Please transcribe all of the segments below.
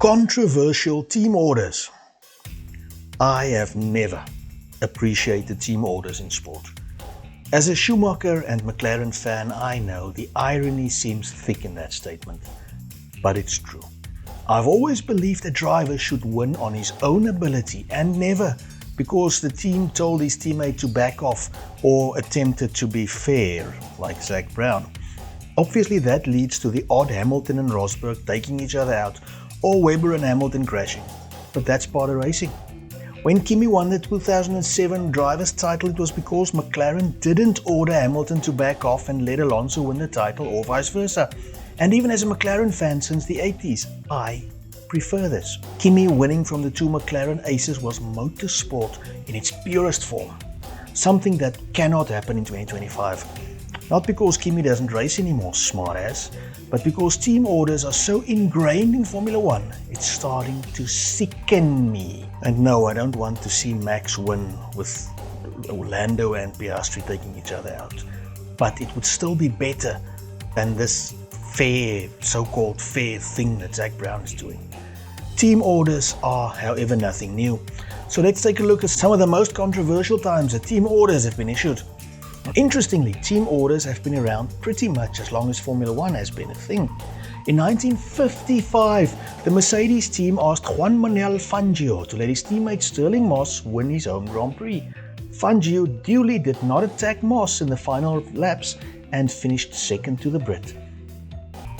Controversial team orders. I have never appreciated team orders in sport. As a Schumacher and McLaren fan, I know the irony seems thick in that statement, but it's true. I've always believed a driver should win on his own ability and never because the team told his teammate to back off or attempted to be fair, like Zak Brown. Obviously that leads to the odd Hamilton and Rosberg taking each other out, or Webber and Hamilton crashing, but that's part of racing. When Kimi won the 2007 driver's title, it was because McLaren didn't order Hamilton to back off and let Alonso win the title, or vice versa. And even as a McLaren fan since the 80s, I prefer this. Kimi winning from the two McLaren aces was motorsport in its purest form. Something that cannot happen in 2025. Not because Kimi doesn't race anymore, smartass, but because team orders are so ingrained in Formula One, it's starting to sicken me. And no, I don't want to see Max win with Lando and Piastri taking each other out. But it would still be better than this fair, so-called fair thing that Zak Brown is doing. Team orders are, however, nothing new. So let's take a look at some of the most controversial times that team orders have been issued. Interestingly, team orders have been around pretty much as long as Formula One has been a thing. In 1955, the Mercedes team asked Juan Manuel Fangio to let his teammate Stirling Moss win his home Grand Prix. Fangio duly did not attack Moss in the final laps and finished second to the Brit.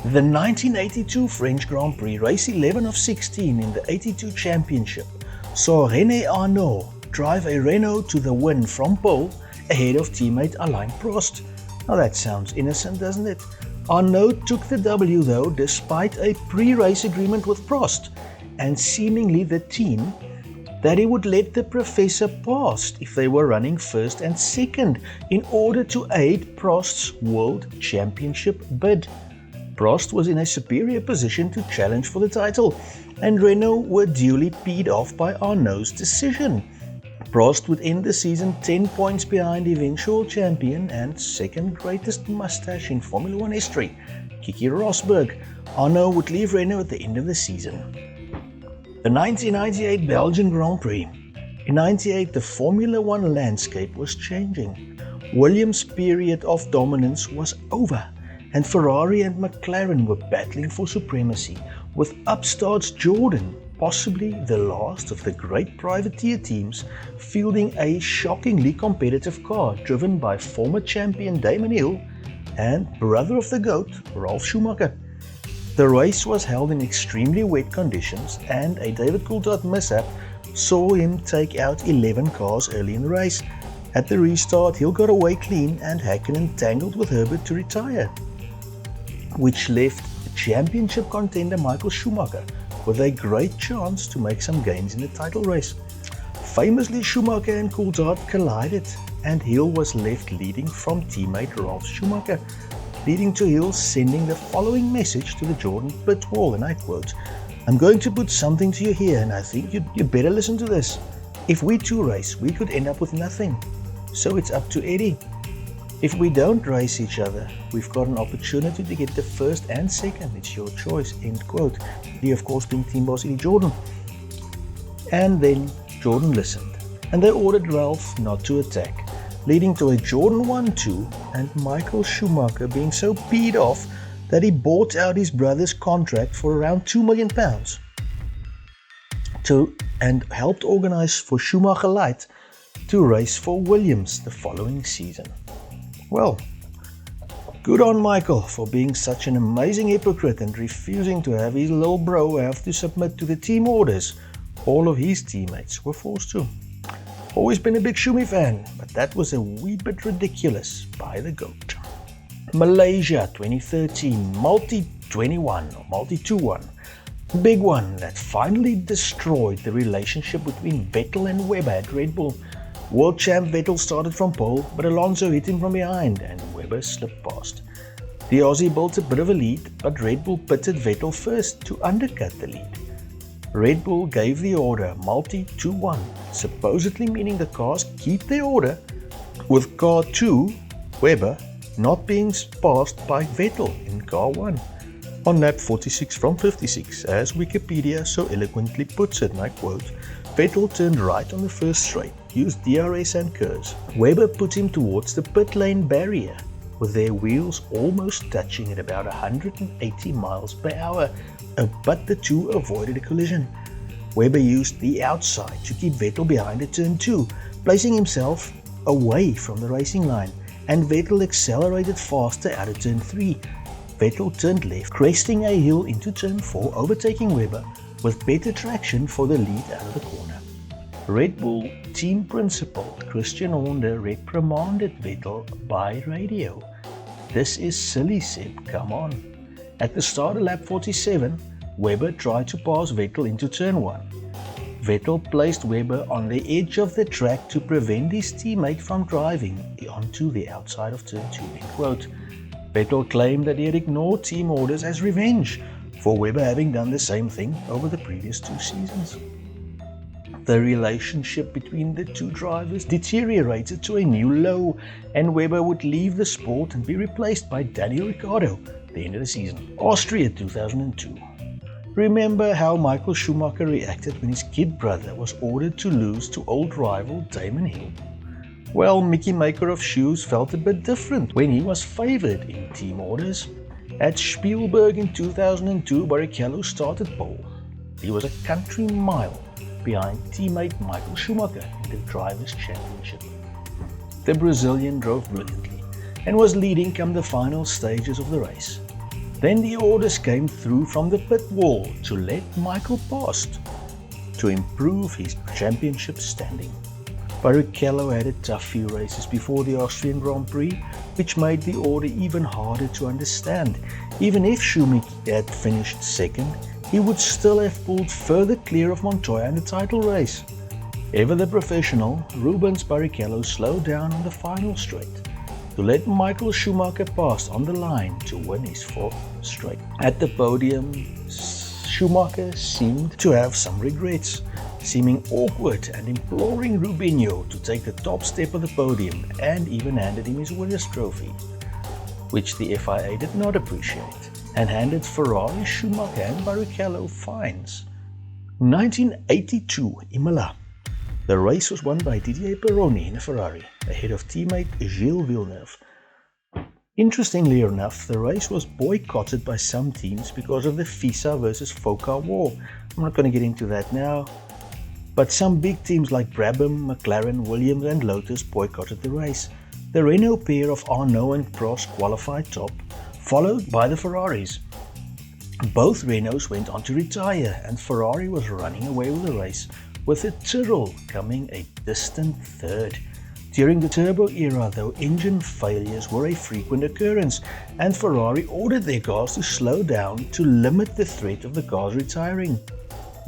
The 1982 French Grand Prix, race 11 of 16 in the 82 Championship, saw René Arnoux drive a Renault to the win from pole ahead of teammate Alain Prost. Now that sounds innocent, doesn't it? Arnoux took the W though, despite a pre-race agreement with Prost and seemingly the team that he would let the professor pass if they were running first and second in order to aid Prost's World Championship bid. Prost was in a superior position to challenge for the title, and Renault were duly peed off by Arnoux's decision. Prost would end the season 10 points behind eventual champion and second greatest mustache in Formula One history, Keke Rosberg. Arnoux would leave Renault at the end of the season. The 1998 Belgian Grand Prix. In 1998, the Formula One landscape was changing. Williams' period of dominance was over, and Ferrari and McLaren were battling for supremacy, with upstarts Jordan, possibly the last of the great privateer teams, fielding a shockingly competitive car driven by former champion Damon Hill and brother of the GOAT, Ralf Schumacher. The race was held in extremely wet conditions, and a David Coulthard mishap saw him take out 11 cars early in the race. At the restart, Hill got away clean and Häkkinen tangled with Herbert to retire, which left championship contender Michael Schumacher with a great chance to make some gains in the title race. Famously, Schumacher and Coulthard collided, and Hill was left leading from teammate Ralf Schumacher, leading to Hill sending the following message to the Jordan pit wall, and I quote, "I'm going to put something to you here, and I think you better listen to this. If we two race, we could end up with nothing. So it's up to Eddie. If we don't race each other, we've got an opportunity to get the first and second. It's your choice," end quote. He, of course, being team boss Eddie Jordan. And then Jordan listened, and they ordered Ralf not to attack, leading to a Jordan 1-2 and Michael Schumacher being so peed off that he bought out his brother's contract for around £2 million and helped organize for Schumacher Light to race for Williams the following season. Well, good on Michael for being such an amazing hypocrite and refusing to have his little bro have to submit to the team orders all of his teammates were forced to. Always been a big Schumi fan, but that was a wee bit ridiculous by the GOAT. Malaysia 2013 Multi-21 or Multi-2-1. Big one that finally destroyed the relationship between Vettel and Webber at Red Bull. World champ Vettel started from pole, but Alonso hit him from behind and Webber slipped past. The Aussie built a bit of a lead, but Red Bull pitted Vettel first to undercut the lead. Red Bull gave the order Multi-2-1, supposedly meaning the cars keep their order, with car 2, Webber, not being passed by Vettel in car 1. On lap 46 from 56, as Wikipedia so eloquently puts it, and I quote, Vettel turned right on the first straight, used DRS and curves. Webber put him towards the pit lane barrier, with their wheels almost touching at about 180 miles per hour, but the two avoided a collision. Webber used the outside to keep Vettel behind at turn 2, placing himself away from the racing line, and Vettel accelerated faster out of turn 3. Vettel turned left, cresting a hill into turn 4, overtaking Webber with better traction for the lead out of the corner. Red Bull team principal Christian Horner reprimanded Vettel by radio. This is silly, Seb, come on. At the start of lap 47, Webber tried to pass Vettel into turn 1. Vettel placed Webber on the edge of the track to prevent his teammate from driving onto the outside of turn 2. End quote. Vettel claimed that he had ignored team orders as revenge for Webber having done the same thing over the previous 2 seasons. The relationship between the two drivers deteriorated to a new low, and Webber would leave the sport and be replaced by Daniel Ricciardo at the end of the season. Austria 2002. Remember how Michael Schumacher reacted when his kid brother was ordered to lose to old rival Damon Hill? Well, Mickey Maker of Shoes felt a bit different when he was favoured in team orders. At Spielberg in 2002, Barrichello started pole. He was a country mile behind teammate Michael Schumacher in the Drivers' Championship. The Brazilian drove brilliantly and was leading come the final stages of the race. Then the orders came through from the pit wall to let Michael past to improve his championship standing. Barrichello had a tough few races before the Austrian Grand Prix, which made the order even harder to understand. Even if Schumacher had finished second, he would still have pulled further clear of Montoya in the title race. Ever the professional, Rubens Barrichello slowed down on the final straight to let Michael Schumacher pass on the line to win his 4th straight. At the podium, Schumacher seemed to have some regrets, seeming awkward and imploring Rubinho to take the top step of the podium, and even handed him his winner's trophy, which the FIA did not appreciate, and handed Ferrari, Schumacher and Barrichello fines. 1982 Imola. The race was won by Didier Pironi in a Ferrari, ahead of teammate Gilles Villeneuve. Interestingly enough, the race was boycotted by some teams because of the FISA versus FOCA war. I'm not going to get into that now, but some big teams like Brabham, McLaren, Williams and Lotus boycotted the race. The Renault pair of Arnaud and Prost qualified top, followed by the Ferraris. Both Renaults went on to retire, and Ferrari was running away with the race, with the Tyrrell coming a distant third. During the turbo era, though, engine failures were a frequent occurrence, and Ferrari ordered their cars to slow down to limit the threat of the cars retiring.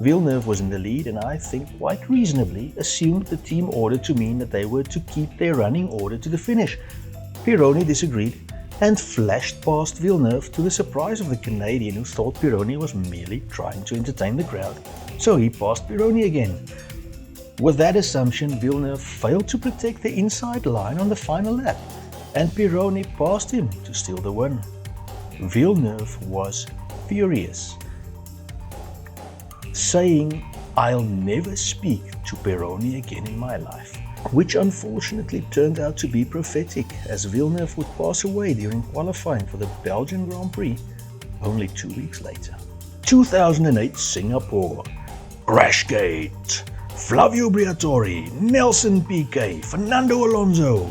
Villeneuve was in the lead, and I think quite reasonably assumed the team order to mean that they were to keep their running order to the finish. Pironi disagreed and flashed past Villeneuve, to the surprise of the Canadian, who thought Pironi was merely trying to entertain the crowd. So he passed Pironi again. With that assumption, Villeneuve failed to protect the inside line on the final lap, and Pironi passed him to steal the win. Villeneuve was furious, saying, "I'll never speak to Pironi again in my life," which unfortunately turned out to be prophetic, as Villeneuve would pass away during qualifying for the Belgian Grand Prix only 2 weeks later. 2008 Singapore. Crashgate. Flavio Briatore, Nelson Piquet, Fernando Alonso.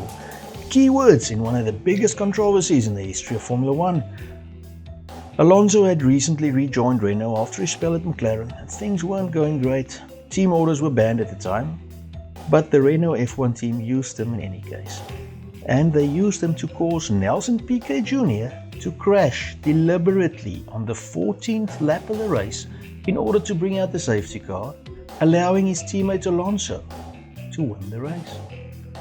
Keywords in one of the biggest controversies in the history of Formula 1. Alonso had recently rejoined Renault after his spell at McLaren, and things weren't going great. Team orders were banned at the time, but the Renault F1 team used them in any case. And they used them to cause Nelson Piquet Jr. to crash deliberately on the 14th lap of the race in order to bring out the safety car, allowing his teammate Alonso to win the race.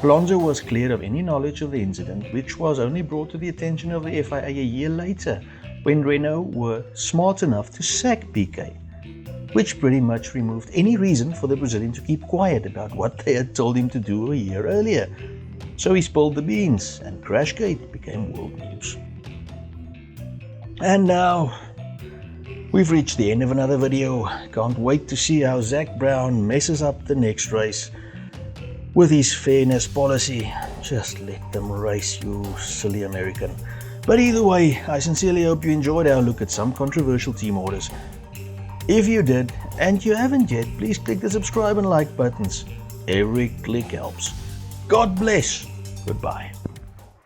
Alonso was cleared of any knowledge of the incident, which was only brought to the attention of the FIA a year later, when Renault were smart enough to sack Piquet, which pretty much removed any reason for the Brazilian to keep quiet about what they had told him to do a year earlier. So he spilled the beans, and Crashgate became world news. And now, We've reached the end of another video. Can't wait to see how Zach Brown messes up the next race with his fairness policy. Just let them race, you silly American. But either way, I sincerely hope you enjoyed our look at some controversial team orders. If you did, and you haven't yet, please click the subscribe and like buttons. Every click helps. God bless. Goodbye.